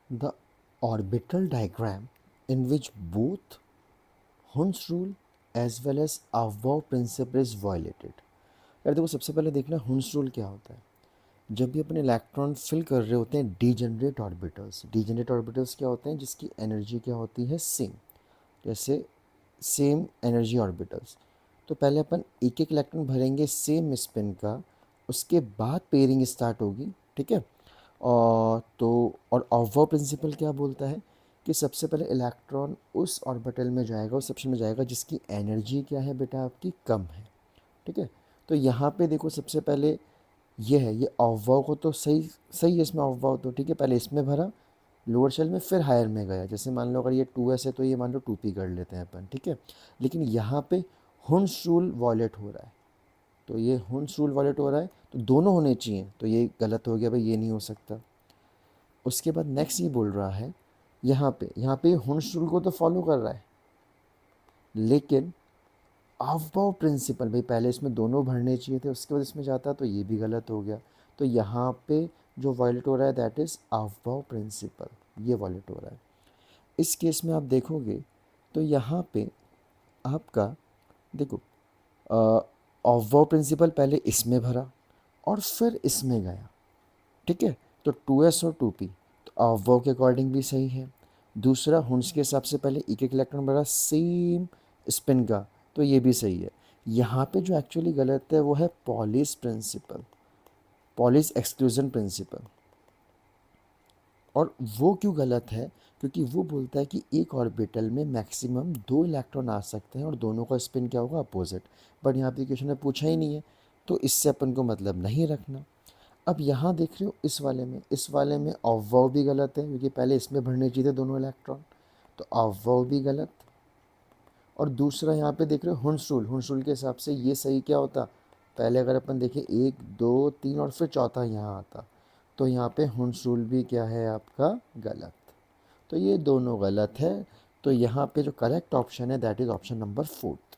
the orbital diagram in which both Hund's rule as well as Aufbau principle is violated। यार देखो, सबसे पहले देखना हुंस रूल क्या होता है। जब भी अपन इलेक्ट्रॉन फिल कर रहे होते हैं डीजेनरेट ऑर्बिटल्स क्या होते हैं जिसकी एनर्जी क्या होती है सेम, जैसे सेम एनर्जी ऑर्बिटल्स। तो पहले अपन एक एक इलेक्ट्रॉन भरेंगे सेम स्पिन का, उसके बाद पेयरिंग स्टार्ट होगी, ठीक है। और ऑफ प्रिंसिपल क्या बोलता है कि सबसे पहले इलेक्ट्रॉन उस ऑर्बिटल में जाएगा, उस सेक्शन में जाएगा जिसकी एनर्जी क्या है बेटा आपकी कम है, ठीक है। तो यहाँ पे देखो सबसे पहले ये है, ये ऑफ को तो सही सही है, इसमें ऑफ तो ठीक है, पहले इसमें भरा लोअर शेल में फिर हायर में गया। जैसे मान लो अगर ये 2s है तो ये मान लो 2p कर लेते हैं अपन, ठीक है। लेकिन यहाँ पे हुंस रूल वॉलेट हो रहा है, तो ये हुंस रूल वॉलेट हो रहा है, तो दोनों होने चाहिए, तो ये गलत हो गया भाई, ये नहीं हो सकता। उसके बाद नेक्स्ट ये बोल रहा है यहाँ पे हुंस रूल को तो फॉलो कर रहा है, लेकिन ऑफ प्रिंसिपल भाई पहले इसमें दोनों भरने चाहिए थे, उसके बाद इसमें जाता, तो ये भी गलत हो गया। तो यहाँ पे जो वॉलेट हो रहा है दैट इज़ ऑफ प्रिंसिपल, ये वॉलेट हो रहा है। इस केस में आप देखोगे तो यहाँ पे आपका देखो ऑफ प्रिंसिपल पहले इसमें भरा और फिर इसमें गया, ठीक है। तो 2s और 2p तो ऑफ के अकॉर्डिंग भी सही है। दूसरा हुंस के हिसाब से पहले एक एक इलेक्ट्रॉन भरा सेम स्पिन का, तो ये भी सही है। यहाँ पे जो एक्चुअली गलत है वो है Pauli's principle, Pauli's exclusion principle. और वो क्यों गलत है, क्योंकि वो बोलता है कि एक ऑर्बिटल में मैक्सिमम 2 इलेक्ट्रॉन आ सकते हैं और दोनों का स्पिन क्या होगा अपोजिट। बट यहाँ पे क्वेश्चन में पूछा ही नहीं है, तो इससे अपन को मतलब नहीं रखना। अब यहाँ देख रहे हो इस वाले में ऑफ वाव भी गलत है, क्योंकि पहले इसमें भरने चाहिए थे दोनों इलेक्ट्रॉन, तो ऑफ वाव भी गलत। और दूसरा यहाँ पे देख रहे हो हुंस रूल के हिसाब से ये सही क्या होता, पहले अगर अपन देखें 1 2 3 और फिर चौथा यहाँ आता, तो यहाँ पे हुंस रूल भी क्या है आपका गलत। तो ये दोनों गलत है, तो यहाँ पे जो करेक्ट ऑप्शन है दैट इज़ ऑप्शन नंबर 4।